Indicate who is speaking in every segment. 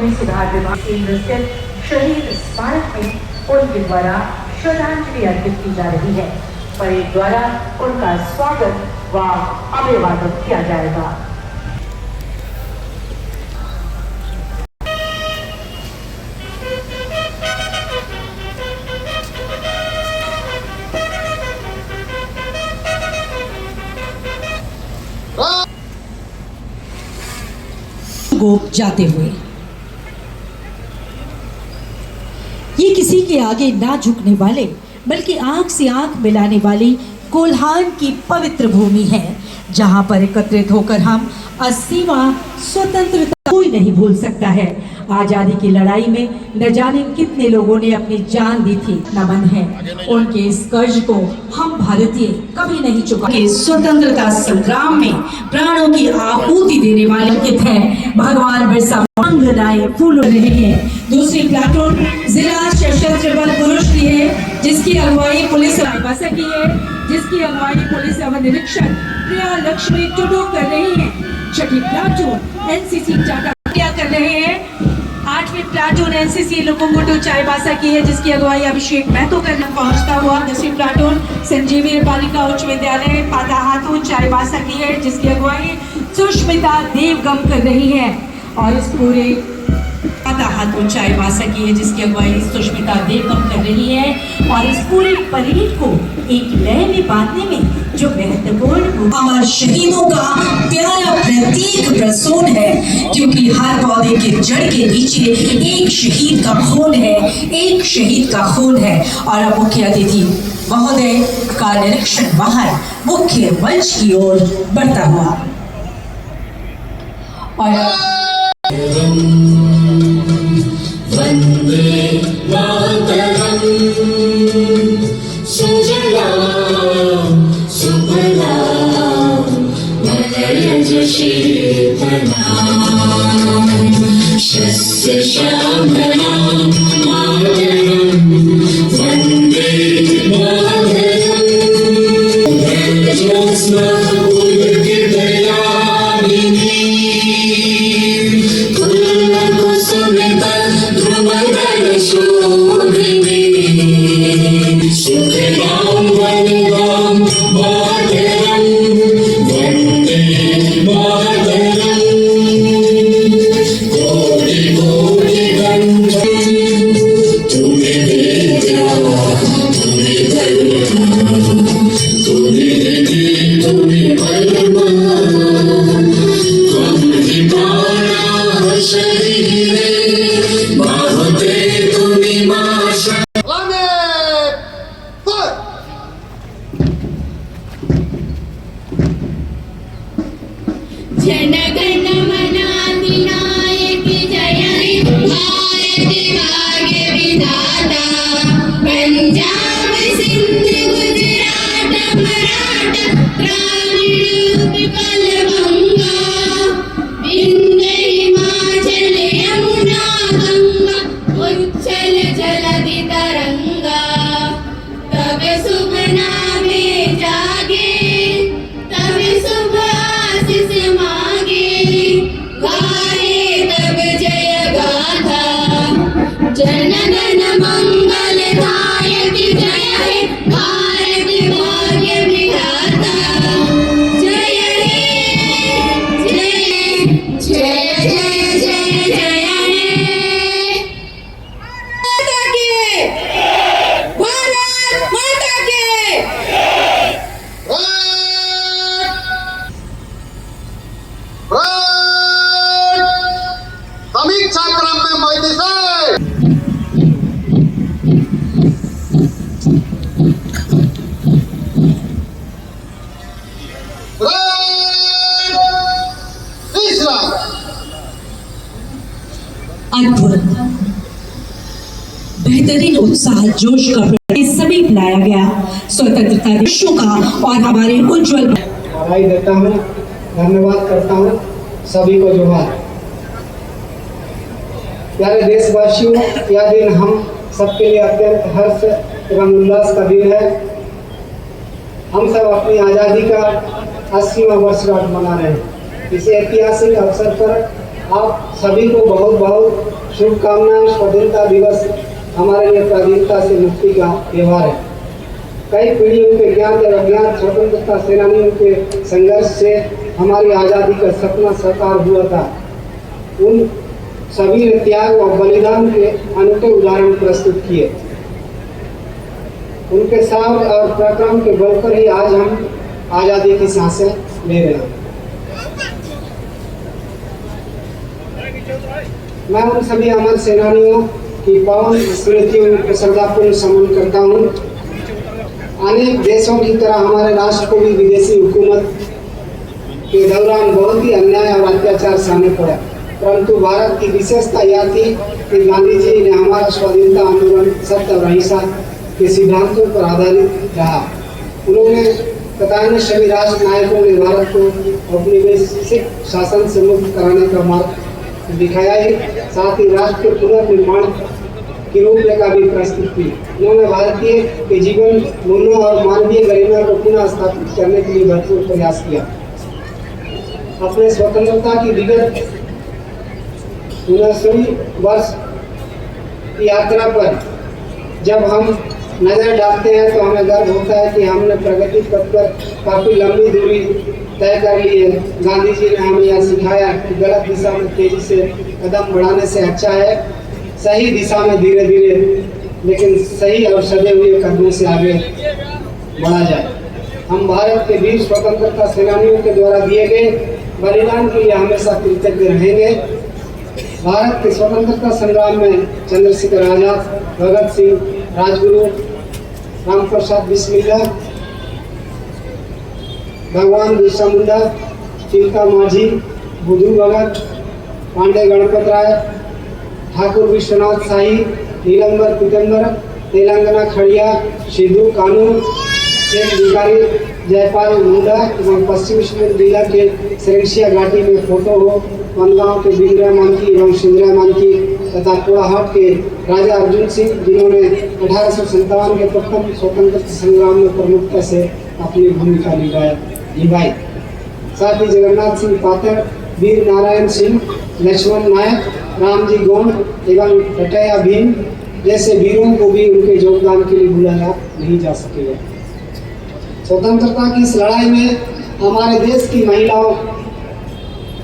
Speaker 1: भूमि सुधार विभाग केंद्र स्थित शहीद स्मारक में उनके द्वारा श्रद्धांजलि अर्पित की जा रही है। परेड द्वारा उनका स्वागत व अभिवादन किया जाएगा।
Speaker 2: गोप जाते हुए ये किसी के आगे ना झुकने वाले बल्कि आंख से आंख मिलाने वाली कोल्हान की पवित्र भूमि है, जहां पर एकत्रित होकर हम 80वां स्वतंत्रता कोई नहीं भूल सकता है। आजादी की लड़ाई में न जाने कितने लोगों ने अपनी जान दी थी। नमन है उनके इस कर्ज को हम भारतीय कभी नहीं चुकाएंगे। स्वतंत्रता संग्राम में प्राणों की आहुति देने वाले अंकित हैं भगवान बिरसा मुंडा फूल रहे हैं। दूसरी प्लाटून जिला सशस्त्र बल पुरुष की है, जिसकी अगुवाई पुलिस रायबासा की है, जिसकी अगुवाई पुलिस अवर निरीक्षक प्रिया लक्ष्मी टुडू कर रही है। छठी प्लाटून एनसीसी टाटा कर रहे हैं। 8वीं प्लाटून एनसीसी लुकुंगुटू चाईबासा की है, जिसकी अगुवाई अभिषेक महतो करना पहुंचता हुआ। 10वीं प्लाटून संजीवनी बालिका उच्च विद्यालय पाताहातू चाईबासा की है, जिसकी अगुवाई सुष्मिता देवगम कर रही है। और इस पूरे पाताहातू चाईबासा की है, जिसकी अगुवाई सुष्मिता देवगम कर रही है। और इस पूरे परेड को एक लय में बांधने में जो महत्वपूर्ण अमर शहीदों का प्यारा प्रतीक प्रसून है, क्योंकि हर पौधे के जड़ के नीचे एक शहीद का खून है, एक शहीद का खून है। और अब मुख्य अतिथि महोदय का निरीक्षण बाहर मुख्य मंच की ओर बढ़ता हुआ। और
Speaker 3: वंदे मातरम सुजलाम सुफलाम मलयज शीतलाम शस्य श्यामलाम मातरम वंदे मातरम ज्योत्स्ना
Speaker 2: बेहतरीन उत्साह जोश का सभी बुलाया गया स्वतंत्रता दिवसों का और हमारे उज्जवल
Speaker 4: बधाई देता हूँ, धन्यवाद करता हूँ सभी को। जोहार। प्यारे देशवासियों, यह दिन हम सबके लिए अत्यंत हर्ष एवं उल्लास का दिन है। हम सब अपनी आज़ादी का 80वां वर्षगांठ मना रहे हैं। इस ऐतिहासिक अवसर पर आप सभी को बहुत बहुत शुभकामनाएं। स्वाधीनता दिवस हमारे लिए स्वाधीनता से मुक्ति का त्यौहार है। कई पीढ़ियों के ज्ञात और अज्ञात स्वतंत्रता सेनानियों के संघर्ष से हमारी आज़ादी का सपना साकार हुआ था। उन सभी ने त्याग और बलिदान के अनूठे उदाहरण प्रस्तुत किए। उनके साहस और पराक्रम के बल पर ही आज हम आज़ादी की सांसें ले रहे हैं। मैं उन सभी अमर सेनानियों की पावन स्मृतियों को श्रद्धापूर्ण समन करता हूँ। अनेक देशों की तरह हमारे राष्ट्र को भी विदेशी हुकूमत के दौरान बहुत ही अन्याय और अत्याचार सहने पड़ा, परंतु भारत की विशेषता यह थी कि गांधी जी ने हमारा स्वाधीनता आंदोलन सत्य और अहिंसा के सिद्धांतों पर आधारित रहा। उन्होंने तथा सभी राष्ट्र नायकों ने भारत को अपनी वैश्विक शासन से मुक्त कराने का मार्ग दिखाया है, साथ ही राष्ट्र के पुनर्निर्माण की रूपरेखा भी प्रस्तुत की। उन्होंने भारतीय के जीवन मूल्यों और मानवीय गरिमा को पुनः स्थापित करने के लिए भरपूर प्रयास किया। अपने स्वतंत्रता की विगत 19वीं वर्ष की यात्रा पर जब हम नजर डालते हैं तो हमें गर्व होता है कि हमने प्रगति पथ पर काफी लंबी दूरी तय कर ली है। गांधी जी ने हमें यह सिखाया कि गलत दिशा में तेजी से कदम बढ़ाने से अच्छा है सही दिशा में धीरे धीरे लेकिन सही और सजे हुए कदमों से आगे बढ़ा जाए। हम भारत के वीर स्वतंत्रता सेनानियों के द्वारा दिए गए बलिदान के लिए हमेशा कृतज्ञ रहेंगे। भारत के स्वतंत्रता संग्राम में चंद्रशेखर आजाद, भगत सिंह, राजगुरु, राम प्रसाद बिस्मिल्ला, भगवान बिरसा मुंडा, चिल्का माझी, बुद्धू भगत, पांडे गणपत राय, ठाकुर विश्वनाथ शाही, नीलंबर पीतम्बर, तेलंगाना खड़िया, सिद्धू कानू, शेख भिखारी, जयपाल मुंडा एवं पश्चिम जिला के सरेंसिया घाटी में फोटो हो, बनगांव के बिंद्रा मानकी एवं सिंद्रा मानकी तथा कोलाहाट के राजा अर्जुन सिंह जिन्होंने 1857 के प्रथम स्वतंत्रता संग्राम में प्रमुखता से अपनी भूमिका निभाई। साथ ही जगन्नाथ सिंह पात्र, वीर नारायण सिंह, लक्ष्मण नायक, रामजी गोंड एवं रटैया भीम जैसे वीरों को भी उनके योगदान के लिए भुलाया नहीं जा सकेगा। स्वतंत्रता की इस लड़ाई में हमारे देश की महिलाओं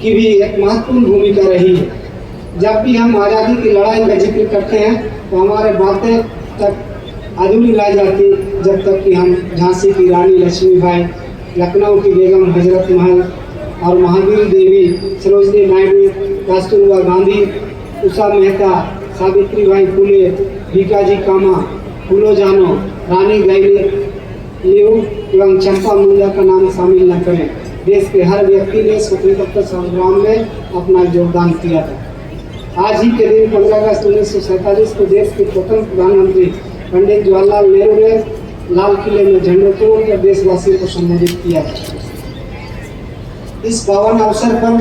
Speaker 4: की भी एक महत्वपूर्ण भूमिका रही है। जब भी हम आज़ादी की लड़ाई का जिक्र करते हैं तो हमारे बातें तक अधूरी रह जाती जब तक कि हम झांसी की रानी लक्ष्मीबाई, लखनऊ की बेगम हजरत महल और महावीर देवी, सरोजनी नायडू, कस्तूरबा गांधी, उषा मेहता, सावित्रीबाई फुले, भीकाजी कामा, फूलो जानो, रानी गैलीलियो एवं चंपा मुंडा का नाम शामिल न करें। देश के हर व्यक्ति ने स्वतंत्रता संग्राम में अपना योगदान किया था। आज ही के दिन 15 अगस्त 1947 को देश के प्रथम प्रधानमंत्री पंडित जवाहरलाल नेहरू ने लाल किले में झंडोत्तोलन कर देशवासियों को संबोधित किया था। इस पावन अवसर पर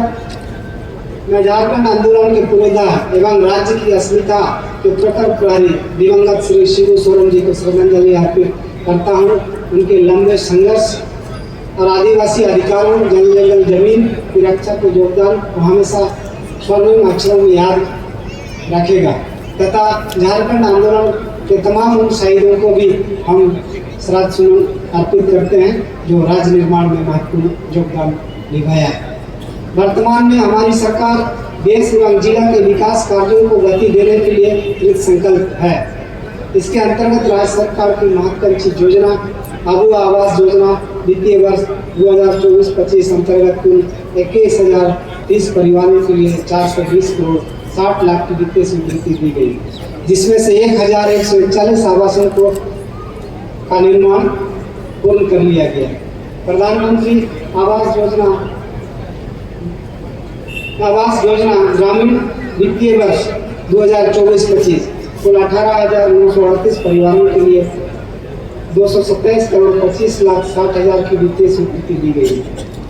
Speaker 4: मैं झारखंड आंदोलन के पुरोधा एवं राज्य की अस्मिता के प्रखर प्रहरी दिवंगत श्री शिबू सोरेन जी को श्रद्धांजलि अर्पित करता हूँ। उनके लंबे संघर्ष और आदिवासी अधिकारों, जंगल जमीन की रक्षा के योगदान को हमेशा स्वर्णिम अक्षरों में याद रखेगा तथा झारखंड आंदोलन के तमाम उन शहीदों को भी हम श्रद्धा सुमन अर्पित करते हैं जो राज्य निर्माण में महत्वपूर्ण योगदान निभाया है। वर्तमान में हमारी सरकार देश एवं जिला के विकास कार्यों को गति देने के लिए कृत संकल्प है। इसके अंतर्गत राज्य सरकार की महत्वाकांक्षी योजना आबू आवास योजना वित्तीय वर्ष 2024-25 अंतर्गत कुल 21,030 परिवारों के लिए 420 करोड़ 60 लाख की वित्तीय स्वीकृति दी गई, जिसमें से 1,141 आवासों का निर्माण पूर्ण कर लिया गया। प्रधानमंत्री आवास योजना ग्रामीण वित्तीय वर्ष 2024-25 कुल 18,938 परिवारों के लिए 227 करोड़ 25 लाख 60 हजार की वित्तीय स्वीकृति दी गई,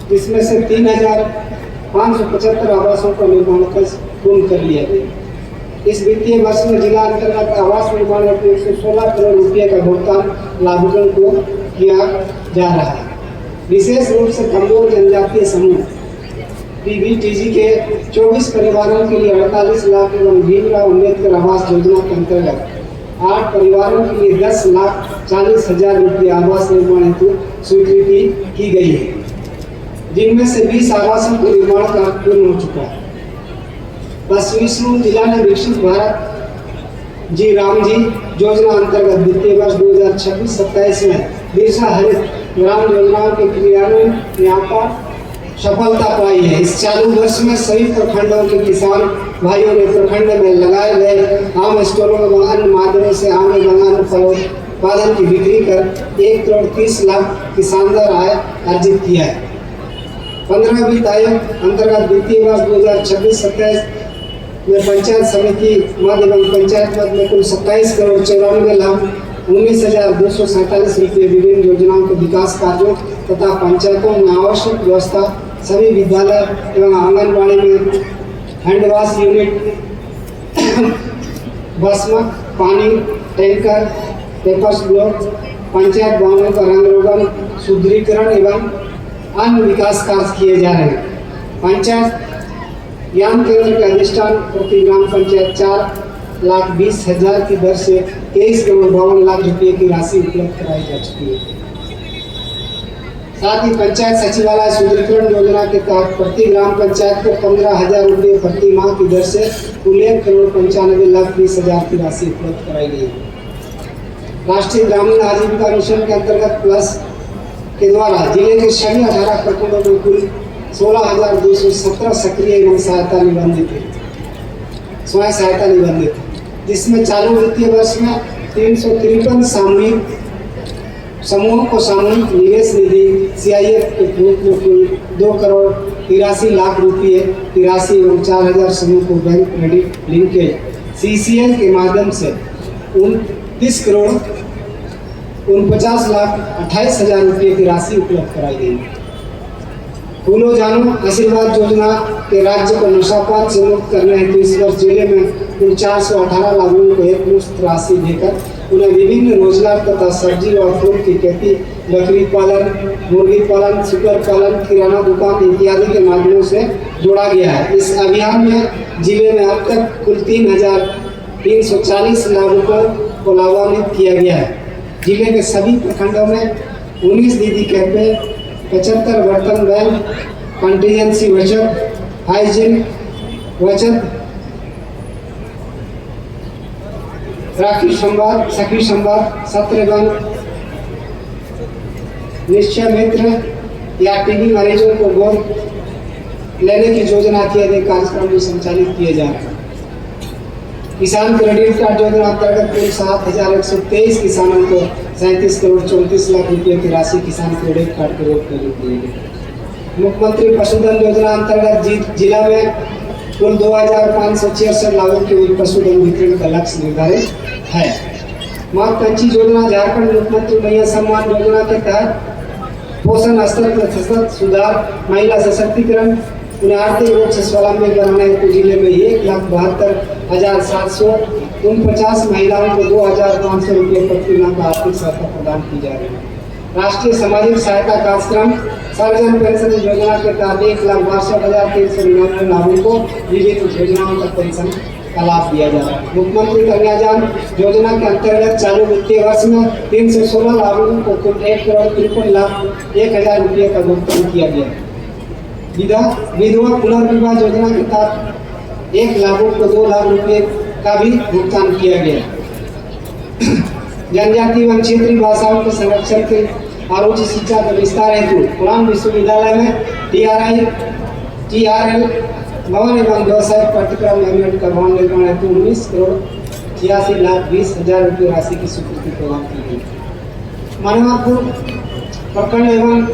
Speaker 4: जिसमें से 3,575 आवासों का निर्माण पूर्ण कर लिया गया। इस वित्तीय वर्ष में जिला अंतर्गत आवास निर्माण हेतु 116 करोड़ रुपये का भुगतान लाभुकों को किया जा रहा है। विशेष रूप से कमजोर जनजातीय समूह पीबीटीजी के 24 परिवारों के लिए 48 लाख एवं भीमराव अम्बेडकर आवास योजना के अंतर्गत 8 परिवारों के लिए 10,40,000 रुपये आवास निर्माण हेतु स्वीकृति की गई है, जिनमें से 20 आवासों का निर्माण कार्य पूर्ण हो चुका है। पश्चिमी सिंहभूम जिला ने विकसित भारत जी राम जी योजना अंतर्गत वित्तीय वर्ष 2026-27 में बिरसा हरित ग्राम योजनाओं के क्रियान्वयन यहाँ पर सफलता पाई है। इस चालू वर्ष में सभी प्रखंडों के किसान भाइयों ने प्रखंड में लगाए गए आम स्टोरों एवं अन्य माध्यमों से आम बागान फलोत्पादन की बिक्री कर 1 करोड़ 30 लाख की शानदार आय अर्जित किया है। 15 वित्त आयोग अंतर्गत वित्तीय वर्ष 2026-27 में पंचायत समिति मद एवं पंचायत मद में कुल 27 करोड़ 94 लाख 19,247 रुपये विभिन्न योजनाओं के विकास कार्यों तथा पंचायतों में आवश्यक व्यवस्था, सभी विद्यालय एवं आंगनबाड़ी में हैंडवाश यूनिट, भस्मक, पानी टैंकर, पेपर्स ब्लॉक, पंचायत भवनों का रंग रोगन सुदृढ़ीकरण एवं अन्य विकास कार्य किए जा रहे हैं। पंचायत ज्ञान केंद्र के अधिष्ठान प्रति ग्राम पंचायत 4,20,000 की दर से 23 करोड़ 52 लाख रुपये की राशि उपलब्ध कराई जा चुकी है। साथ ही पंचायत सचिवालय सुदृढ़ीकरण योजना के तहत प्रति ग्राम पंचायत को 15,000 रुपये प्रति माह की दर से कुल 1 करोड़ 95 लाख 20,000 की राशि उपलब्ध कराई गई है। राष्ट्रीय ग्रामीण आजीविका मिशन के अंतर्गत प्लस के द्वारा जिले के सभी 18 प्रखंडों में कुल 16,217 सक्रिय एवं सहायता निबंधित है, स्वयं सहायता निबंधित है, जिसमें चालू वित्तीय वर्ष में 353 सामूहिक समूहों को सामूहिक निवेश निधि CIF के रूप में कुल 2 करोड़ 83 लाख रुपये की राशि एवं 4,000 समूह को बैंक क्रेडिट लिंकेज CCL के माध्यम से 29 करोड़ 49 लाख 28,000 रुपये की राशि उपलब्ध कराई गई। फूलो जानो आशीर्वाद योजना के राज्य को नशापान से मुक्त करने हेतु इस वर्ष जिले में कुल 418 लाभुकों को एकमुश्त राशि देकर उन्हें विभिन्न रोजगार तथा सब्जी और फूल की खेती, बकरी पालन, मुर्गी पालन, सुकर पालन, किराना दुकान इत्यादि के माध्यमों से जोड़ा गया है। इस अभियान में जिले में अब तक कुल 3,340 लाभुकों को लाभान्वित किया गया है। जिले के सभी प्रखंडों में 19 दीदी कैफे, 75 बर्तन बैंक, कंटीजेंसी बचत, हाइजीन बचत, राखी संवाद, सखी संवाद, सत्र बैंक, निश्चय मित्र या टीबी मरीजों को गोद लेने की योजना इत्यादि कार्यक्रम भी संचालित किए जा रहे हैं। किसान क्रेडिट कार्ड योजना अंतर्गत कुल 7,123 किसानों को 37 करोड़ 34 लाख रुपये की राशि किसान क्रेडिट कार्ड के रूप में दी गई। मुख्यमंत्री पशुधन योजना अंतर्गत जिला में कुल 2,566 लाभों के पशुधन वितरण का लक्ष्य निर्धारित है। मातृवंदना योजना झारखंड मुख्यमंत्री मैया सम्मान योजना के तहत पोषण स्तर प्रतिशत सुधार, महिला सशक्तिकरण, उन्हें आर्थिक रूप से स्वावलंबी बनाने हेतु जिले में 1,72,749 महिलाओं को 2,500 रुपये प्रति माह का आर्थिक सहायता प्रदान की जा रही है। राष्ट्रीय सामाजिक सहायता कार्यक्रम सर्वजन पेंशन योजना के तहत 1,62,399 लाभुकों को विभिन्न योजनाओं का पेंशन का लाभ दिया जा रहा है। मुख्यमंत्री कन्यादान योजना के अंतर्गत चालू वित्तीय वर्ष में 316 लाभुकों को कुल 1 करोड़ 53 लाख 1,000 रुपये का भुगतान किया गया। विधवा पुनर्विवाह योजना के तहत 1 लाभुक को 2 लाख रुपये का भी भुगतान किया गया। जनजाति एवं क्षेत्रीय भाषाओं के संरक्षण के और उच्च शिक्षा का विस्तार हेतु पुरान विश्वविद्यालय में TRL भवन एवं व्यवसायिक पाठ्यक्रम एमएड का भवन निर्माण हेतु 19 करोड़ 86 लाख 20,000 रुपये राशि की स्वीकृति प्रदान की गई। मनवापुर प्रखंड एवं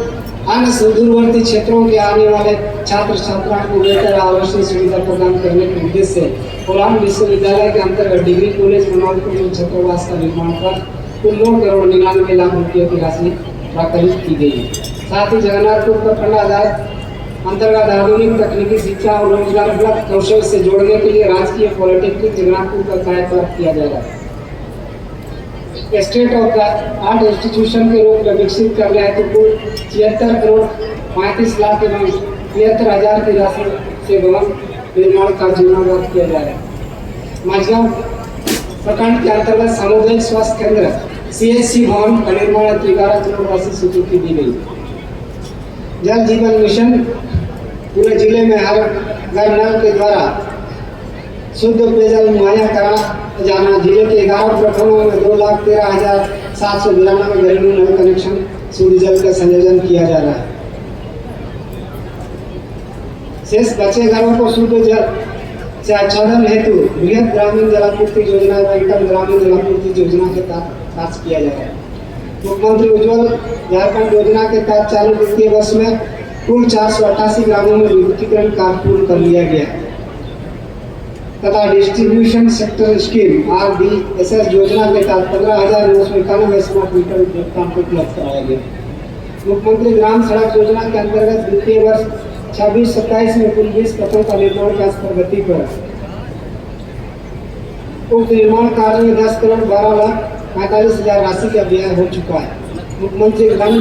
Speaker 4: अन्य सुदूरवर्ती क्षेत्रों के आने वाले छात्र छात्राओं को बेहतर आवासीय सुविधा प्रदान करने के उद्देश्य से कोलान विश्वविद्यालय के अंतर्गत डिग्री कॉलेज मनोहरपुर में छात्रावास का निर्माण कर कुल 9 करोड़ 99 लाख रुपये की राशि प्राप्त की गई है। साथ ही जगन्नाथपुर प्रखंड आधारित अंतर्गत आधुनिक तकनीकी शिक्षा और रोजगार उपलब्ध कौशल से जोड़ने के लिए राजकीय पॉलिटेक्निक जगन्नाथपुर का कार्य प्राप्त किया जाएगा। State of the art institution के रूप में विकसित करने हेतु कुल 76 करोड़ 35 लाख एवं 73,000 की राशि से भवन निर्माण का जीर्णोद्धार किया जा रहा है। माझगांव प्रखंड के अंतर्गत सामुदायिक स्वास्थ्य केंद्र CHC भवन का निर्माण 11 करोड़ राशि स्वीकृति दी गई। जल जीवन मिशन पूरे जिले में हर घर नल के द्वारा शुद्ध पेयजल मुहैया करा जाना। जिले के 11 प्रखंडों में 2,13,792 घरेलू नल कनेक्शन शुद्ध जल का संयोजन किया जा रहा है। शेष बचे घरों को शुद्ध जल से आच्छादन हेतु बृहद ग्रामीण जलापूर्ति योजना व एकल ग्रामीण जलापूर्ति योजना के तहत कार्य किया जा रहा है। मुख्यमंत्री उज्ज्वल झारखंड योजना के तहत चालू वित्तीय वर्ष में कुल 488 ग्रामों में विद्युतीकरण कार्य पूर्ण कर लिया गया तथा डिस्ट्रीब्यूशन सेक्टर स्कीम RDSS योजना के तहत 15,991 स्मार्ट मीटर उपभोक्ताओं को उपलब्ध कराया गया। मुख्यमंत्री ग्राम सड़क योजना के अंतर्गत वित्तीय वर्ष 26-27 में कुल 20 पथों का निर्माण कार्य प्रगति पर उक्त निर्माण कार्य में 10 करोड़ 12,45,000 राशि का व्यय हो चुका है। मुख्यमंत्री ग्राम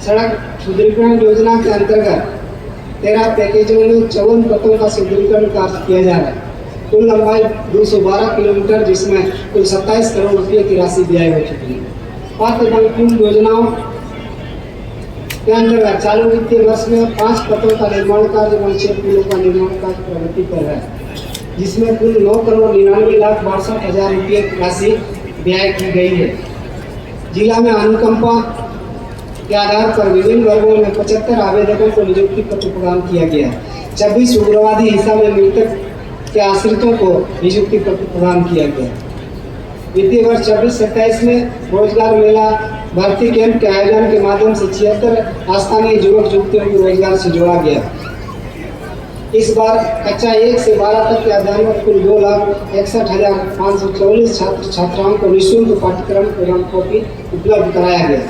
Speaker 4: सड़क सुदृढ़ीकरण योजना के अंतर्गत 13 पैकेजों में 54 पथों का सुदृढ़ीकरण कार्य किया जा रहा है। कुल लंबाई 212 किलोमीटर, जिसमें कुल 27 करोड़ रुपये की राशि व्यय हो चुकी है। पथ एवं पुल योजनाओं के अंतर्गत चालू वित्तीय वर्ष में 5 पथों का निर्माण कार्य एवं 6 पुलों का निर्माण कार्य प्रगति कर रहा है, जिसमें कुल 9 करोड़ 99,62,000 रुपये की राशि व्यय की गई है। जिला में अनुकंपा के आधार पर विभिन्न वर्गों में 75 आवेदकों को नियुक्ति पत्र प्रदान किया गया है। 26 उग्रवादी हिंसा में मृतक के आश्रितों को नियुक्ति पत्र प्रदान किया गया। वित्तीय वर्ष 26-27 में रोजगार मेला भर्ती कैंप के आयोजन के माध्यम से 76 स्थानीय युवक युवतियों को रोजगार से जोड़ा गया। इस बार कक्षा 1 से 12 तक के अध्ययन में कुल 2,61,544 छात्र छात्राओं को निःशुल्क पाठ्यक्रम एवं कॉपी उपलब्ध कराया गया।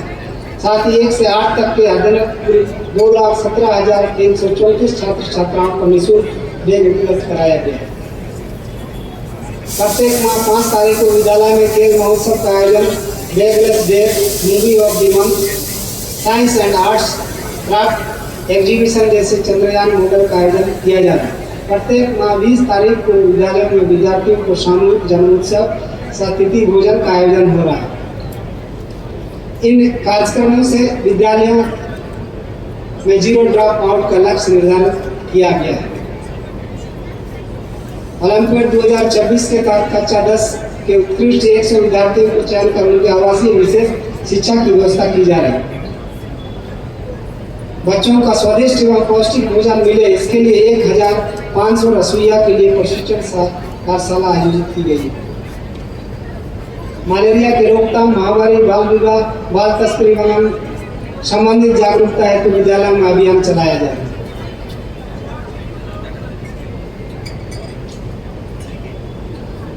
Speaker 4: साथ ही 1 से 8 तक के अध्ययन कुल 2,17,334 छात्र छात्राओं को निःशुल्क बैग उपलब्ध कराया गया। प्रत्येक माह 5 तारीख को विद्यालय में खेल महोत्सव का आयोजन, bagless day, movie of the month, science and arts, craft exhibition जैसे चंद्रयान मॉडल का आयोजन किया जा रहा है। प्रत्येक माह 20 तारीख को विद्यालय में विद्यार्थियों को सामूहिक जन्मोत्सव सतिथि भोजन का आयोजन हो रहा है। इन कार्यक्रमों से विद्यालयों में 0 ड्रॉप आउट का लक्ष्य निर्धारित किया गया है। ओलंपियाड 2024 के तहत कक्षा 10 के उत्कृष्ट 100 विद्यार्थियों को चयन कर उनके आवासीय विशेष शिक्षा की व्यवस्था की जा रही है। बच्चों का स्वादिष्ट एवं पौष्टिक भोजन मिले, इसके लिए 1,500 रसोइया के लिए प्रशिक्षण कार्यशाला आयोजित की गई है। मलेरिया की रोकथाम, महामारी, बाल विवाह, बाल तस्करी एवं संबंधित जागरूकता हेतु विद्यालय में अभियान चलाया जाए।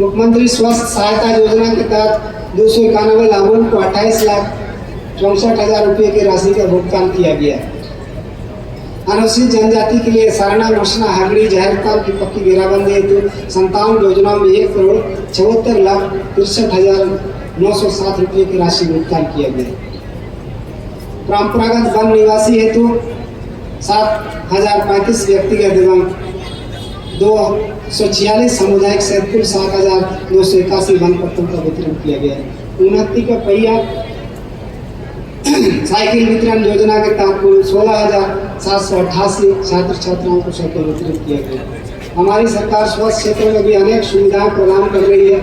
Speaker 4: मुख्यमंत्री स्वास्थ्य सहायता योजना के तहत 291 लाभुकों को 28,64,000 रुपये की राशि का भुगतान किया गया। अनुसूचित जनजाति के लिए सारणा, मसना, हगड़ी, जहरताल की पक्की घेराबंदी हेतु 57 योजनाओं में 1,74,63,907 रुपये की राशि भुगतान किया गया। परंपरागत वन निवासी हेतु 7,035 व्यक्तिगत एवं 246 सामुदायिक से कुल 7,981 वन पट्टों का वितरण किया गया है। उन्नति का पहिया साइकिल वितरण योजना के तहत कुल 16,788 छात्र छात्राओं को साइकिल वितरित किया गया। हमारी सरकार स्वास्थ्य क्षेत्र में भी अनेक सुविधाएं प्रदान कर रही है।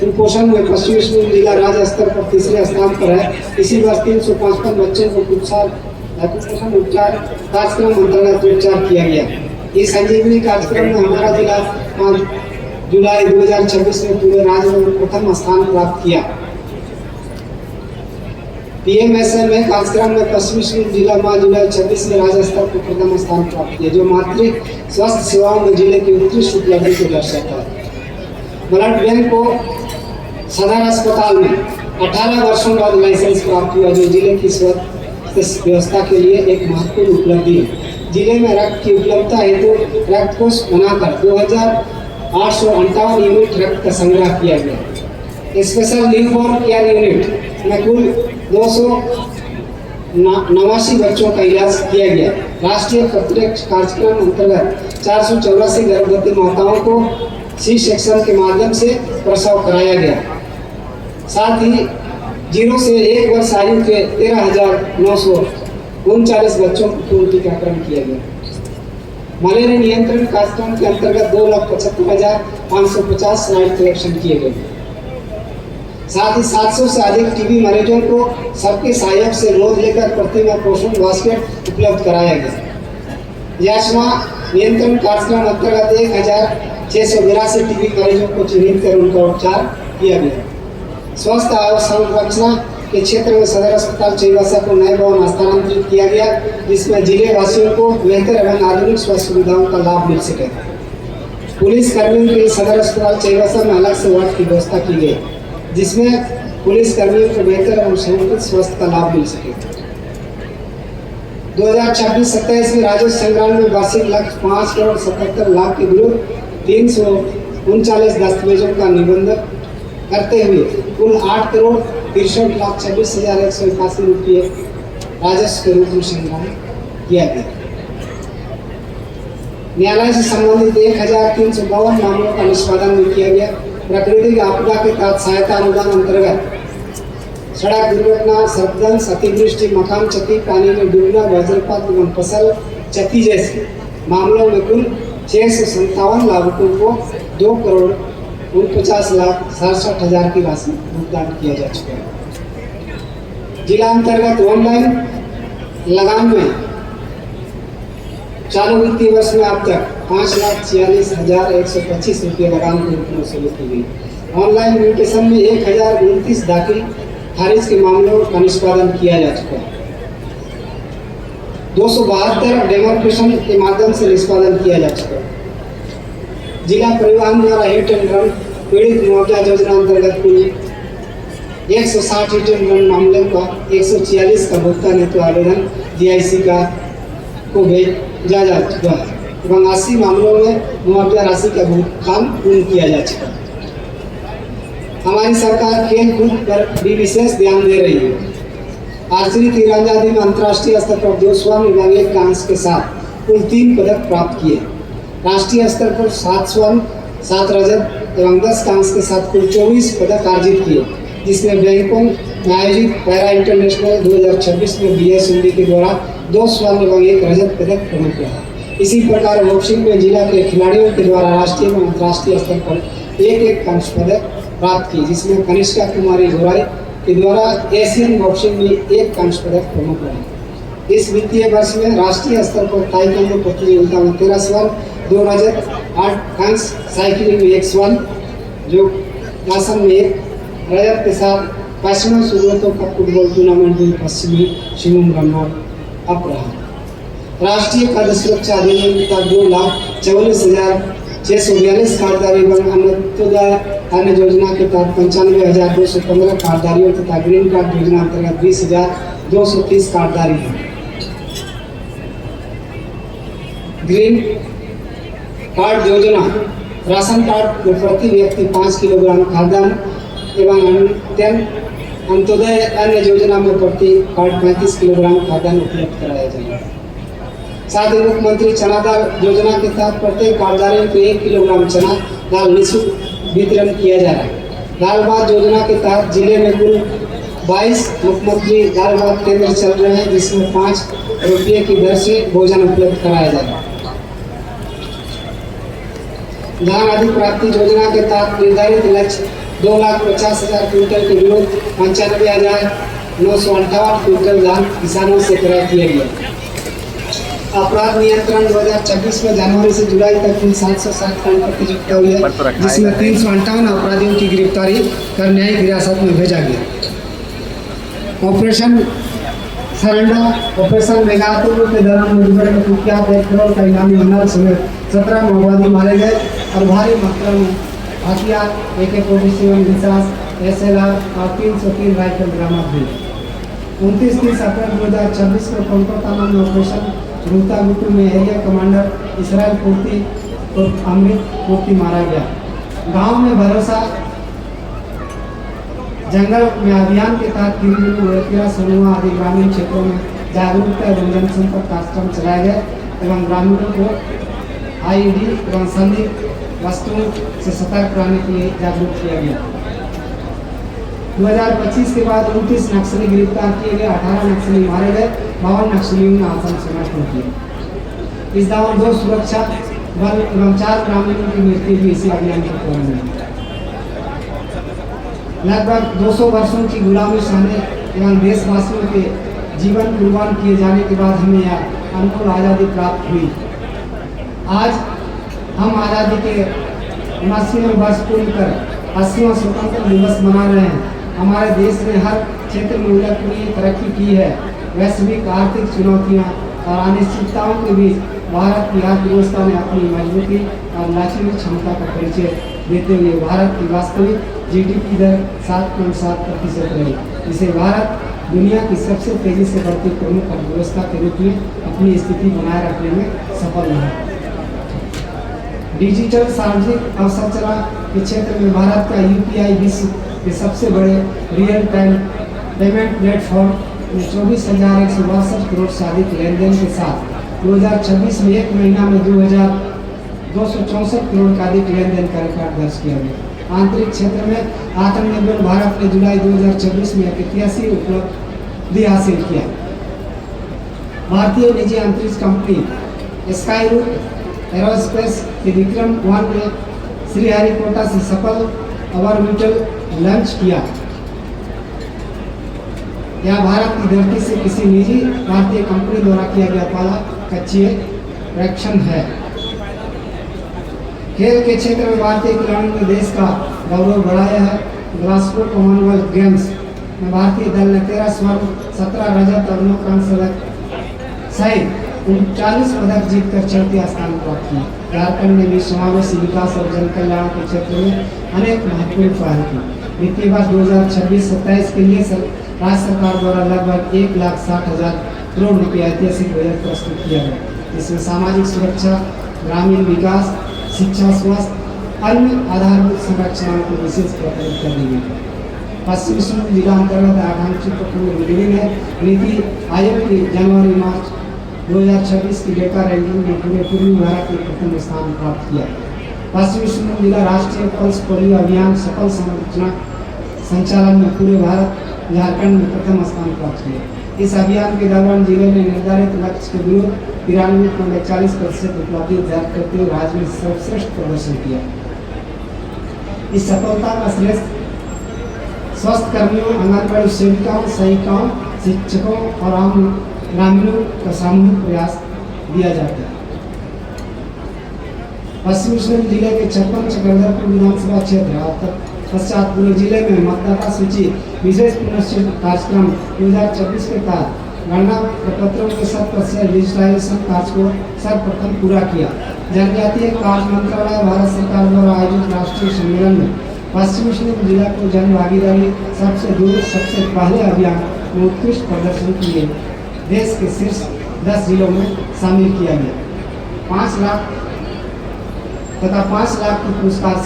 Speaker 4: कुपोषण में पश्चिमी सिंहभूम जिला राज्य स्तर पर 3रे स्थान पर है। इसी वर्ष 355 बच्चों को कुपोषण उपचार कार्यक्रम अंतर्गत उपचार किया गया। इस संजीवनी कार्यक्रम में हमारा जिला 5 जुलाई 2026 में पूरे राज्य में प्रथम स्थान प्राप्त किया। PMSMA कार्यक्रम में पश्चिमी सिंहभूम जिला 5 जुलाई 26 में राज्य स्तर पर प्रथम स्थान प्राप्त किया, जो मातृ स्वास्थ्य सेवाओं में जिले की उत्कृष्ट उपलब्धि को दर्शाता है। ब्लड बैंक को सदर अस्पताल में 18 वर्षों बाद लाइसेंस प्राप्त हुआ, जो जिले की स्वास्थ्य व्यवस्था के लिए एक महत्वपूर्ण उपलब्धि है। जिले में रक्त की उपलब्धता हेतु रक्त कोष बनाकर 2,858 यूनिट रक्त का संग्रह किया गया। स्पेशल न्यूबॉर्न केयर यूनिट में कुल 200 89 बच्चों का इलाज किया गया। राष्ट्रीय प्रत्यक्ष कार्यक्रम अंतर्गत 484 गर्भवती माताओं को सी सेक्शन के माध्यम से प्रसव कराया गया। साथ ही 0 से 1 वर्ष आयु के 13,939 बच्चों को टीकाकरण किया गया। मलेरिया नियंत्रण कार्यक्रम के अंतर्गत 2,75,550 साइट कलेक्शन किए गए। साथ ही 700 से अधिक टीबी मरीजों को सबके सहायक से गोद लेकर प्रतिमाह पोषण बास्केट उपलब्ध कराया गया। याचना नियंत्रण कार्यक्रम अंतर्गत 1,682 टीबी मरीजों को चिन्हित कर उनका उपचार किया गया। स्वास्थ्य अवसंरचना के क्षेत्र में सदर अस्पताल चाईबासा को नए भवन हस्तांतरित किया गया, जिसमें जिले वासियों को बेहतर एवं आधुनिक स्वास्थ्य सुविधाओं का लाभ मिल सके। पुलिस कर्मियों के लिए सदर अस्पताल चाईबासा में अलग से वार्ड की व्यवस्था की गई, जिसमें पुलिस कर्मियों को बेहतर एवं समुचित स्वास्थ्य का लाभ मिल सके। 2026-27 में राजस्व संग्रहण में वार्षिक लक्ष्य 5,77,00,000 के विरुद्ध 339 दस्तावेजों का निबंधन करते हुए कुल 8,63,26,181 रुपये राजस्व के रूप में संग्रहण किया गया। न्यायालय से संबंधित 1,352 मामलों का निष्पादन भी किया गया। प्राकृतिक आपदा के तहत सहायता अनुदान अंतर्गत सड़क दुर्घटना, सर्पदंश, अतिवृष्टि, मकान क्षति, पानी में डूबना, वज्रपात एवं फसल क्षति जैसे मामलों में कुल 657 लाभुकों को 2,49,67,000 की राशि भुगतान किया जा चुका है। जिला अंतर्गत ऑनलाइन लगान में चालू वित्तीय वर्ष में अब तक 5,46,125 रुपये लगान के रूप में वसूली की गई। ऑनलाइन म्यूटेशन में 1,029 दाखिल खारिज के मामलों का निष्पादन किया जा चुका है। 272 डेमोक्रेशन के माध्यम से निष्पादन किया जा चुका है। जिला परिवहन द्वारा हिट एंड रन पीड़ित मुआवजा योजना अंतर्गत कुल 160 हिट एंड रन मामले का 146 का भुगतान हेतु आवेदन DIC का को भेजा जा चुका है एवं 80 मामलों में मुआवजा राशि का भुगतान पूर्ण किया जा चुका है। हमारी सरकार खेल कूद पर भी विशेष ध्यान दे रही है। आर्चरी तीरंदाजी में अंतर्राष्ट्रीय स्तर पर 2 स्वर्ण एवं 1 कांस्य के साथ कुल 3 पदक प्राप्त किए। राष्ट्रीय स्तर पर 7 स्वर्ण, 7 रजत एवं 10 कांस्य के साथ कुल 24 पदक अर्जित किए, जिसमें बैंकॉक में आयोजित पैरा इंटरनेशनल 2026 में BS हिंदी के द्वारा 2 स्वर्ण एवं 1 रजत पदक प्रदान किया। इसी प्रकार बॉक्सिंग में जिला के खिलाड़ियों के द्वारा राष्ट्रीय एवं अंतर्राष्ट्रीय स्तर पर 1-1 कांस्य पदक प्राप्त की, जिसमें कनिष्का कुमारी घोराई के द्वारा एशियन बॉक्सिंग में 1 कांस्य पदक प्रमुख रहे। इस वित्तीय वर्ष में राष्ट्रीय स्तर पर ताइक्वांडो प्रतियोगिता में 13 स्वर्ण, 2 रजत, 8 कांस्य, साइकिलिंग में 1 स्वर्ण, जो आसन में 1 रजत के साथ पश्चिमी सूरतों का फुटबॉल टूर्नामेंट भी पश्चिमी शिवम रनौर अप रहा। राष्ट्रीय खाद्य सुरक्षा अधिनियम के तहत 2,44,642 कार्डधारी एवं अन्नोदय अन्य योजना के तहत 95,215 कार्डधारियों तथा ग्रीन कार्ड योजना अंतर्गत 20,230 कार्डधारी हैं। ग्रीन कार्ड योजना राशन कार्ड में प्रति व्यक्ति 5 किलोग्राम खाद्यान्न एवं अंत्योदय अन्य योजना में प्रति कार्ड 35 किलोग्राम खाद्यान्न उपलब्ध कराया जाएगा। साथ ही मुख्यमंत्री चना दाल योजना के तहत प्रत्येक कार्डधारी को 1 किलोग्राम चना दाल निःशुल्क वितरण किया जा रहा है। दाल भात योजना के तहत जिले में कुल 22 मुख्यमंत्री दाल भात केंद्र चल रहे हैं, जिसमें 5 रुपये की दर से भोजन उपलब्ध कराया जा रहा है। धान अधिक प्राप्ति योजना के तहत निर्धारित लक्ष्य 2,50,000 क्विंटल के विरुद्ध 95,958 क्विंटल धान किसानों से क्रय किया गया। अपराध नियंत्रण 2026 में जनवरी से जुलाई तक कुल 760 कांड प्रतियोगिता हुई है, जिसमें 358 अपराधियों की गिरफ्तारी कर न्यायिक हिरासत में भेजा गया। ऑपरेशन सरेंडर, ऑपरेशन मेघातुर के दौरान मुठभेड़ में कुख्यात 1 करोड़ का इनामी हनर समेत 17 माओवादी मारे गए और भारी मात्रा में हथियार AK-47 विशास SLR और 303 राइफल बरामद हुई। 29-30 अप्रैल 2026 को कोलकाता में ऑपरेशन रूता गुटू में एरिया कमांडर इसराइल पूर्ति और अमृत पूर्ति मारा गया। गांव में भरोसा जंगल में अभियान के तहत किरीमुरतिया सोनुआ आदि ग्रामीण क्षेत्रों में जागरूकता एवं जनसंपर्क कार्यक्रम चलाए गए एवं ग्रामीणों को आईडी एवं संदिग्ध वस्तुओं से सतर्क रहने के लिए जागरूक किया गया। 2025 के बाद 29 नक्सली गिरफ्तार किए गए, 18 नक्सली मारे गए, 52 नक्सलियों ने आत्मसमर्पण किया। इस दौरान 2 सुरक्षा बल एवं 4 ग्रामीणों की मृत्यु भी इसी अभियान के दौरान हुई। लगभग 200 वर्षों की गुलामी सहने एवं देशवासियों के जीवन कुर्बान किए जाने के बाद हमें यह अनमोल आज़ादी प्राप्त हुई। आज हम आज़ादी के 79वें वर्ष पूर्ण कर 80वां स्वतंत्रता दिवस मना रहे हैं। हमारे देश ने हर क्षेत्र में उल्लेखनीय तरक्की की है। वैश्विक आर्थिक चुनौतियां और अनिश्चितताओं के बीच भारत की अर्थव्यवस्था ने अपनी मजबूती और लचीली क्षमता का परिचय देते हुए भारत की वास्तविक जीडीपी दर 7.7% रही, जिसे भारत दुनिया की सबसे तेजी से बढ़ती प्रमुख अर्थव्यवस्था के रूप में अपनी स्थिति बनाए रखने में सफल रहा। डिजिटल सार्वजनिक अवसंरचना के क्षेत्र में भारत का यूपीआई विश्व के सबसे बड़े रियल टाइम पेमेंट प्लेटफॉर्म में 24,162 करोड़ से अधिक लेन देन के साथ 2026 में एक महीना में 2,264 करोड़ का अधिक लेन देन का रिकॉर्ड दर्ज किया गया। आंतरिक क्षेत्र में आत्मनिर्भर भारत ने जुलाई 2024 में एक ऐतिहासिक उपलब्धि हासिल किया। भारतीय निजी अंतरिक्ष कंपनी स्काई रूट एरोस्पेस के विक्रम 1 ने श्रीहरिकोटा से सफल ऑर्बिटल लॉन्च किया। यह भारत की धरती से किसी निजी भारतीय कंपनी द्वारा किया गया पहला कक्षीय परीक्षण है। खेल के क्षेत्र में भारतीय खिलाड़ियों ने देश का गौरव बढ़ाया है। ग्लासगो कॉमनवेल्थ गेम्स में भारतीय दल ने 13 स्वर्ण, 17 रजत और 9 कांस्य सहित 39 पदक जीतकर चौथे स्थान प्राप्त किया। झारखंड ने भी समावेशी विकास और जन कल्याण के क्षेत्र में अनेक महत्वपूर्ण पहल की। वित्तीय वर्ष 2026-27 के लिए राज्य सरकार द्वारा लगभग 1,60,000 करोड़ रुपये ऐतिहासिक बजट प्रस्तुत किया गया, जिसमें सामाजिक सुरक्षा, ग्रामीण विकास, शिक्षा, स्वास्थ्य, अन्य आधारभूत संरचनाओं को विशेष प्राथमिकता दी गई। पश्चिमी सिंहभूम जिला अंतर्गत आकांक्षी प्रखंड बिल्डिंग है। नीति आयोग की जनवरी-मार्च 2026 की डेटा रैंकिंग में पूरे पूर्वी भारत में प्रथम स्थान प्राप्त किया। पश्चिमी सिंहभूम जिला राष्ट्रीय पल्स पोलियो अभियान सफल संचालन में पूरे भारत झारखंड में प्रथम स्थान प्राप्त किया। इस अभियान के दौरान जिले ने निर्धारित लक्ष्य के विरुद्ध 93.41% उपलब्धि दर्ज करते हुए राज्य में सर्वश्रेष्ठ प्रदर्शन किया। इस सफलता का श्रेय स्वास्थ्य कर्मियों, आंगनबाड़ी सेविकाओं, सहायिकाओं, शिक्षकों और आम ग्रामीणों का सामूहिक प्रयास दिया जाता है। पश्चिमी सिंहभूम जिले के 56 चक्रधरपुर विधानसभा क्षेत्र अब तक पश्चात पूरे जिले में मतदाता सूची विशेष पुनश्चयन कार्यक्रम 2024 के तहत गणना प्रपत्रों के 100% डिजिटलाइजेशन कार्य को सर्वप्रथम पूरा किया। जनजातीय कार्य मंत्रालय भारत सरकार द्वारा आयोजित राष्ट्रीय सम्मेलन में पश्चिमी सिंहभूम जिला को जन भागीदारी सबसे दूर सबसे पहले अभियान में उत्कृष्ट प्रदर्शन के लिए देश के शीर्ष 10 जिलों में शामिल किया गया। 5 लाख तथा 5 लाख की पुरस्कार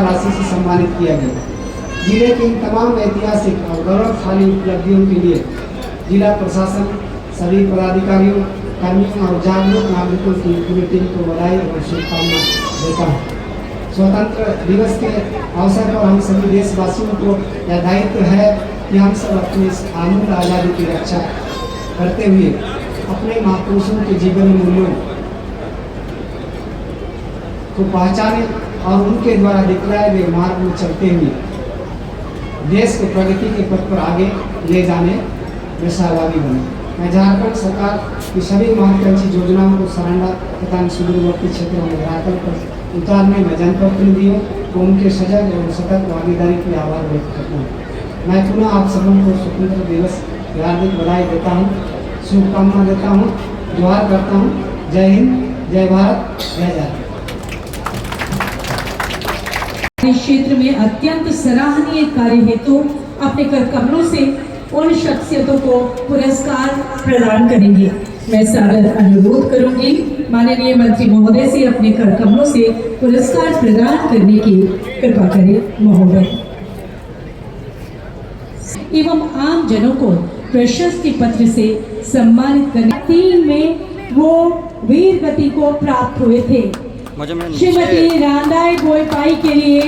Speaker 4: राशि से सम्मानित किया गया। जिले की इन तमाम ऐतिहासिक और गौरवशाली उपलब्धियों के लिए जिला प्रशासन, सभी पदाधिकारियों, कर्मियों और जागरूक नागरिकों की पूरी टीम को बधाई और शुभकामना देता हूँ। स्वतंत्र दिवस के अवसर पर हम सभी देशवासियों को यह दायित्व है कि हम सब अपनी इस अमूल्य आज़ादी की रक्षा करते हुए अपने महापुरुषों के जीवन मूल्यों को पहचाने और उनके द्वारा दिखलाए गए मार्ग में चलते हुए देश को प्रगति के पथ पर आगे ले जाने में सहभागी बने। मैं झारखंड सरकार की सभी महत्वाकांक्षी योजनाओं को सराहना तथा सुदूरवर्ती क्षेत्रों में धरातल पर उतारने में जनप्रतिनिधियों को उनके सजग और सतत भागीदारी के आभार व्यक्त करता हूँ। मैं पुनः आप सबों को स्वतंत्रता दिवस की हार्दिक बधाई देता हूँ, शुभकामना देता हूँ, जोहार करता हूँ। जय हिंद, जय भारत, जय झारखंड।
Speaker 2: इस क्षेत्र में अत्यंत सराहनीय कार्य हेतु अपने कर कमलों से उन शख्सियतों को पुरस्कार प्रदान करेंगे। मैं सादर अनुरोध करूंगी माननीय मंत्री महोदय से अपने कर कमलों से पुरस्कार प्रदान करने की कृपा करें महोदय। एवं आम जनों को प्रशस्ति पत्र से सम्मानित करने 3 में वो वीर गति को प्राप्त हुए थे। श्रीमती रांदाई बोईपाई के लिए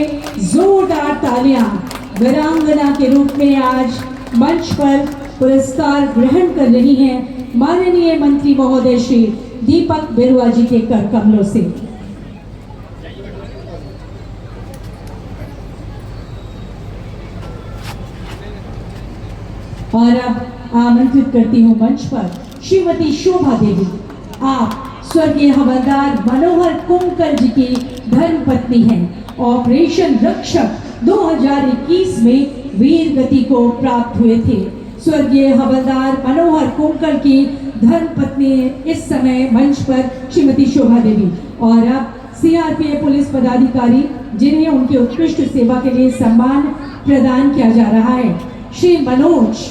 Speaker 2: जोरदार तालियां वीरांगना के रूप में आज मंच पर पुरस्कार ग्रहण कर रही हैं माननीय मंत्री महोदय श्री दीपक बिरुआ जी के कर कमलों से। और अब आमंत्रित करती हूँ मंच पर श्रीमती शोभा देवी। आप स्वर्गीय हवलदार मनोहर कुमकर जी की धर्मपत्नी हैं। ऑपरेशन रक्षक 2021 में वीर गति को प्राप्त हुए थे। स्वर्गीय हवलदार मनोहर कुमकर की धर्मपत्नी इस समय मंच पर श्रीमती शोभा देवी। और अब सीआरपीएफ पुलिस पदाधिकारी जिन्हें उनकी उत्कृष्ट सेवा के लिए सम्मान प्रदान किया जा रहा है, श्री मनोज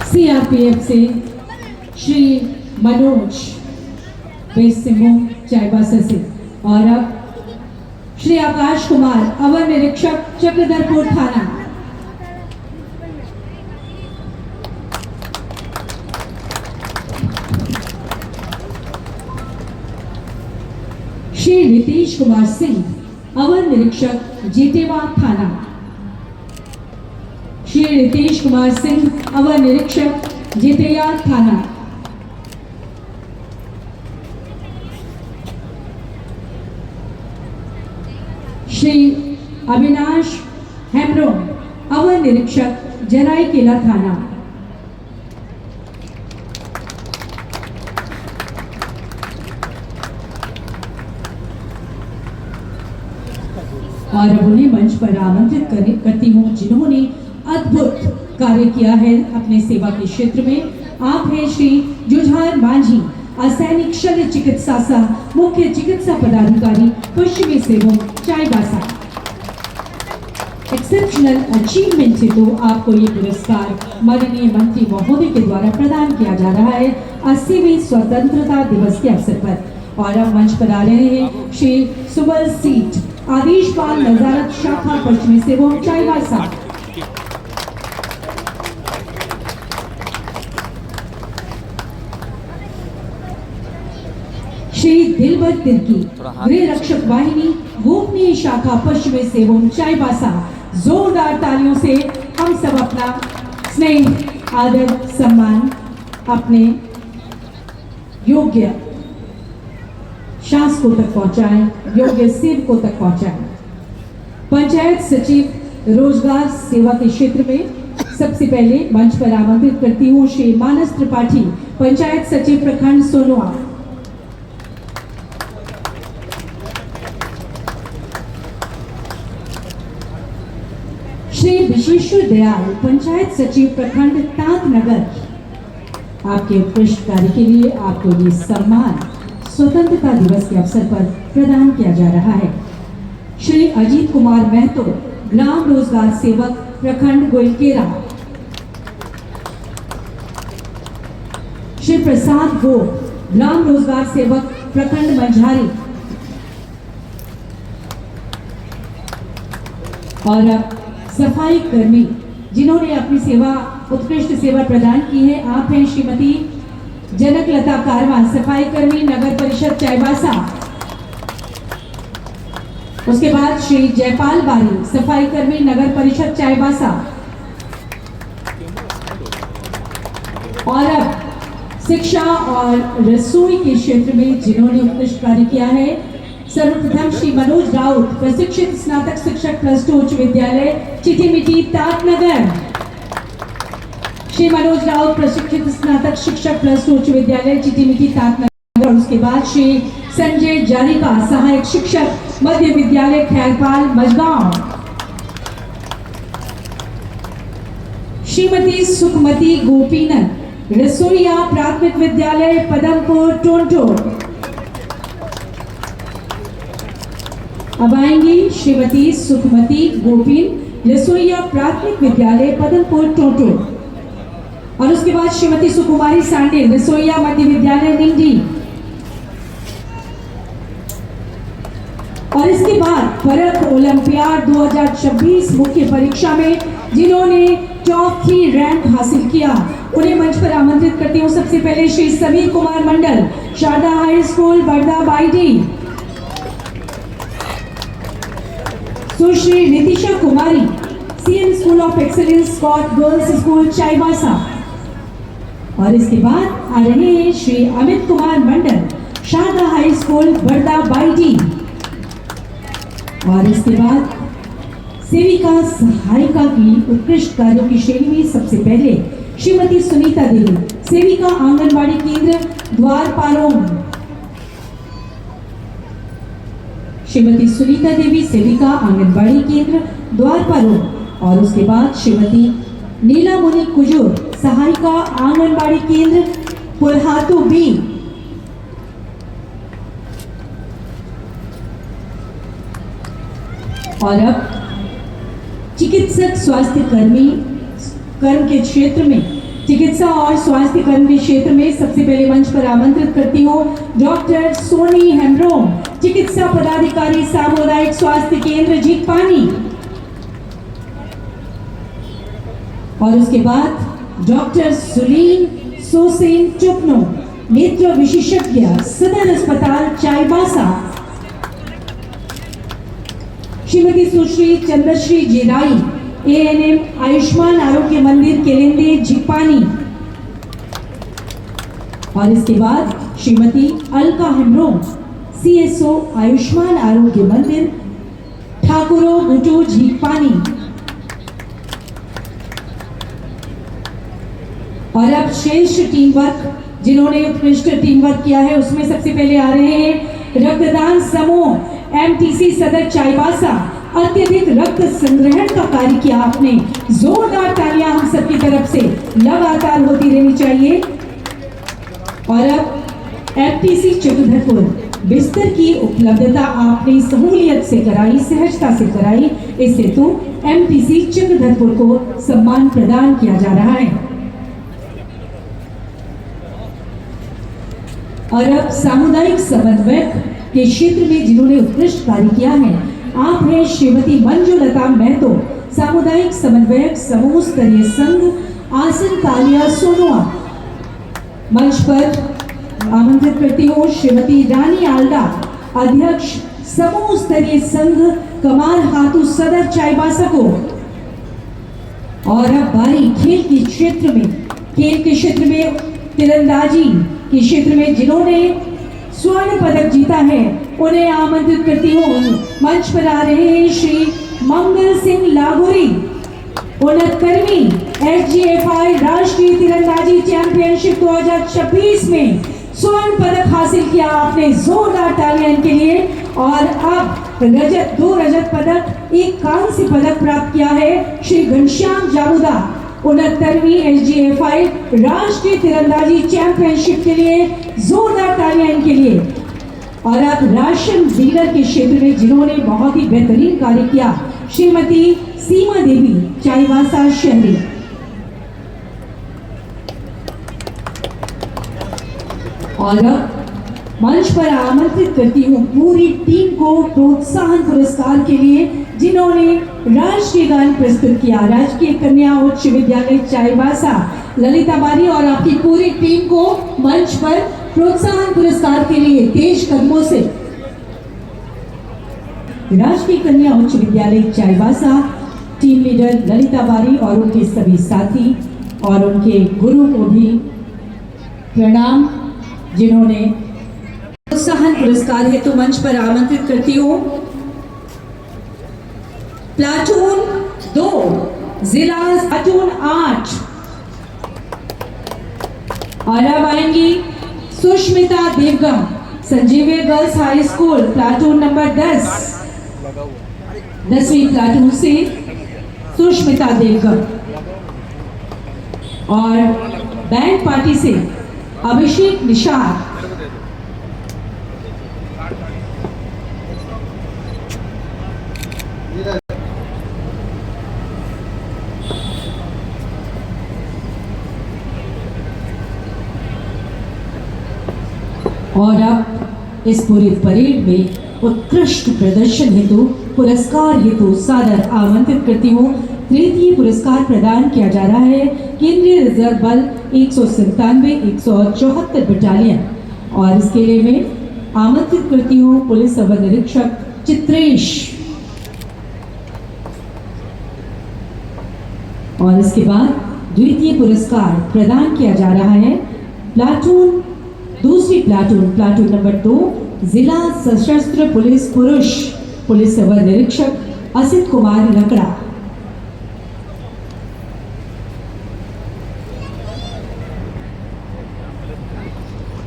Speaker 2: सीआरपीएफ से श्री मनोज बेसिमो चाईबासा से। और अब श्री आकाश कुमार अवर निरीक्षक चक्रधरपुर थाना। श्री रितेश कुमार सिंह अवर निरीक्षक जेटेवा थाना। श्री रितेश कुमार सिंह अवर निरीक्षक जेतेया थाना। श्री अविनाश हेम्ब्रोम अवर निरीक्षक जराईकेला थाना। और अब उन्हें मंच पर आमंत्रित करती हूँ जिन्होंने अद्भुत कार्य किया है अपने सेवा के क्षेत्र में। आप हैं श्री जुझार मांझी, असैनिक शल्य चिकित्सा सह मुख्य चिकित्सा पदाधिकारी, पश्चिमी सिंहभूम चाईबासा। एक्सेप्शनल अचीवमेंट से तो आपको ये पुरस्कार माननीय मंत्री महोदय के द्वारा प्रदान किया जा रहा है 80वें स्वतंत्रता दिवस के अवसर पर। और अब मंच पर आ रहे हैं श्री सुबल सीट, आदेशपाल नजारत शाखा, पश्चिमी सिंहभूम चाईबासा। श्री दिलबर तिर्की, गृह रक्षक वाहिनी, गोपनीय शाखा, पश्चिमी सिंहभूम चाईबासा। जोरदार तालियों से हम सब अपना स्नेह, आदर, सम्मान अपने योग्य शासकों तक पहुंचाएं, योग्य सेवकों तक पहुंचाएं। पंचायत सचिव रोजगार सेवा के क्षेत्र में सबसे पहले मंच पर आमंत्रित करती हूँ श्री मानस त्रिपाठी, पंचायत सचिव प्रखंड सोनुआ। श्री विशेश्वर दयाल, पंचायत सचिव प्रखंड तांतनगर। आपके उत्कृष्ट कार्य के लिए आपको ये सम्मान स्वतंत्रता दिवस के अवसर पर प्रदान किया जा रहा है। श्री अजीत कुमार महतो, ग्राम रोजगार सेवक, प्रखंड गोइलकेरा। श्री प्रसाद गो, ग्राम रोजगार सेवक, प्रखंड मंझारी। और अब सफाई कर्मी जिन्होंने अपनी सेवा, उत्कृष्ट सेवा प्रदान की है, आप हैं श्रीमती जनकलता कारवां, सफाई कर्मी, नगर परिषद चाईबासा। उसके बाद श्री जयपाल बारी, सफाई कर्मी, नगर परिषद चाईबासा। और अब शिक्षा और रसोई के क्षेत्र में जिन्होंने उत्कृष्ट कार्य किया है, सर्वप्रथम श्री मनोज राउत, प्रशिक्षित स्नातक शिक्षक +2 उच्च विद्यालय चिटीमिटी तातनगर। श्री मनोज राउत, प्रशिक्षित स्नातक शिक्षक +2 उच्च विद्यालय चिटीमिटी तातनगर। और उसके बाद श्री संजय जारिका, सहायक शिक्षक, मध्य विद्यालय खैरपाल मजगांव। श्रीमती सुखमती गोपीनंद, रसोईया, प्राथमिक विद्यालय पदमपुर टोंटो। अब आएंगी श्रीमती सुखमती गोपीन, रसोईया, प्राथमिक विद्यालय पदमपुर टोंटो। और उसके बाद श्रीमती सुकुमारी सांडे, रसोईया, मध्य विद्यालय निंडी। और इसके बाद परख ओलंपियाड 2026 मुख्य परीक्षा में जिन्होंने टॉप 3 रैंक हासिल किया, उन्हें मंच पर आमंत्रित करती हूँ। सबसे पहले Shri Samir Kumar Mandal, Sharda high school, Barda Baidi. Sushri Nitisha Kumari, CM school of excellence, Scott girls school, Chaibasa. और इसके बाद आ रहे हैं श्री अमित कुमार मंडल, शारदा हाई स्कूल, बड़दा बाईडी। और इसके बाद सेविका सहायिका की उत्कृष्ट कार्यों की श्रेणी में सबसे पहले श्रीमती सुनीता देवी, सेविका आंगनबाड़ी केंद्र द्वारपारों। श्रीमती सुनीता देवी, सेविका आंगनबाड़ी केंद्र द्वारपारों। और उसके बाद श्रीमती नीला मुनि कुजूर, सहायिका आंगनबाड़ी केंद्र पुरहातू बी। और अब चिकित्सक स्वास्थ्य कर्मी कर्म के क्षेत्र में, चिकित्सा और स्वास्थ्य कर्म के क्षेत्र में सबसे पहले मंच पर आमंत्रित करती हूँ डॉक्टर सोनी हेम्ब्रोम, चिकित्सा पदाधिकारी, सामुदायिक स्वास्थ्य केंद्र झीकपानी। और उसके बाद डॉक्टर सुलीन सोसेन चुपनो, नेत्र विशेषज्ञ, सदर अस्पताल, चाईबासा। श्रीमती सुश्री चंद्रश्री जिराई, एएनएम, आयुष्मान आरोग्य मंदिर, केलेंदे, झीकपानी। और इसके बाद श्रीमती अलका हेम्ब्रोम, सीएसओ, आयुष्मान आरोग्य मंदिर, ठाकुरो गुटू, झीकपानी। और अब श्रेष्ठ टीम वर्क, जिन्होंने उत्कृष्ट टीम वर्क किया है, उसमें सबसे पहले आ रहे हैं रक्तदान समूह एमटीसी सदर चाईबासा। अत्यधिक रक्त संग्रहण का कार्य किया आपने, जोरदार तालियां हम सबकी तरफ से लगातार होती रहनी चाहिए। और अब एमटीसी चक्रधरपुर, बिस्तर की उपलब्धता आपने सहूलियत से कराई, सहजता से कराई, इस हेतु एमटीसी चक्रधरपुर को सम्मान प्रदान किया जा रहा है। और अब सामुदायिक समन्वयक के क्षेत्र में जिन्होंने उत्कृष्ट कार्य किया है, आप हैं श्रीमती मंजुलता महतो, सामुदायिक समन्वयक, समूह स्तरीय संघ, आसन तालिया, सोनुआ। मंच पर आमंत्रित करती हूँ श्रीमती रानी आल्डा, अध्यक्ष, समूह स्तरीय संघ, कमार हाथू, सदर, चाईबासा को। और अब बारी खेल के क्षेत्र में, खेल के क्षेत्र में तीरंदाजी के क्षेत्र में जिन्होंने स्वर्ण पदक जीता है, उन्हें आमंत्रित करती हूँ। मंच पर आ रहे हैं श्री मंगल सिंह लागोरी, 69वीं एसजीएफआई राष्ट्रीय तीरंदाजी चैंपियनशिप 2026 में स्वर्ण पदक हासिल किया आपने, जोरदार तालियां इनके लिए। और अब रजत, 2 रजत पदक, 1 कांस्य पदक प्राप्त किया है श्री घनश्याम जामुदा, 69वीं एसजीएफआई राष्ट्रीय तीरंदाजी चैंपियनशिप के लिए, जोरदार तालियां इनके लिए। और अब राशन डीलर के क्षेत्र में जिन्होंने बहुत ही बेहतरीन कार्य किया, श्रीमती सीमा देवी, चाईबासा शहरी। और अब मंच पर आमंत्रित करती हूँ पूरी टीम को प्रोत्साहन पुरस्कार के लिए, जिन्होंने राष्ट्रीय गान प्रस्तुत किया। राजकीय कन्या उच्च विद्यालय चाईबासा, ललिता बारी और आपकी पूरी टीम को मंच पर प्रोत्साहन पुरस्कार के लिए तेज कदमों से। राजकीय कन्या उच्च विद्यालय चाईबासा टीम लीडर ललिता बारी और उनके सभी साथी और उनके गुरु को भी प्रणाम, जिन्होंने प्रोत्साहन पुरस्कार हेतु मंच पर आमंत्रित करती हूँ प्लाटून 2, जिला प्लाटून 8। और अब आएंगी Sushmita Devgam, Sanjivia girls high school, platoon number 10, 10वीं प्लाटून से सुष्मिता देवगम। और बैंड पार्टी से अभिषेक निषाद। और अब इस पूरी परेड में उत्कृष्ट प्रदर्शन हेतु पुरस्कार हेतु सादर आमंत्रित करती हूँ। तृतीय पुरस्कार प्रदान किया जा रहा है केंद्रीय रिजर्व बल 197 बटालियन और इसके लिए मैं आमंत्रित करती हूँ पुलिस अवर निरीक्षक चित्रेश। और इसके बाद द्वितीय पुरस्कार प्रदान किया जा रहा है प्लाटून दूसरी प्लाटून नंबर 2 जिला सशस्त्र पुलिस पुरुष पुलिस अवर निरीक्षक असित कुमार लकड़ा।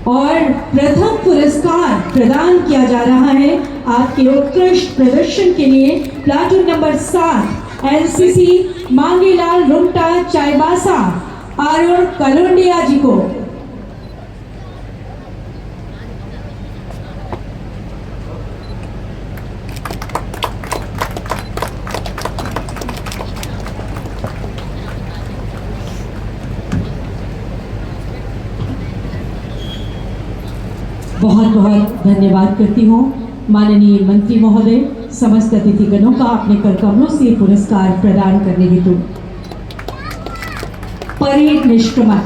Speaker 2: और प्रथम पुरस्कार प्रदान किया जा रहा है आपके उत्कृष्ट प्रदर्शन के लिए platoon number 7 NCC Mangelal Rumta Chaibasa Arun Kalondia ji को। बहुत बहुत धन्यवाद करती हूँ माननीय मंत्री महोदय समस्त अतिथिगणों का अपने कर कमलों से पुरस्कार प्रदान करने हेतु। परेड निष्क्रमण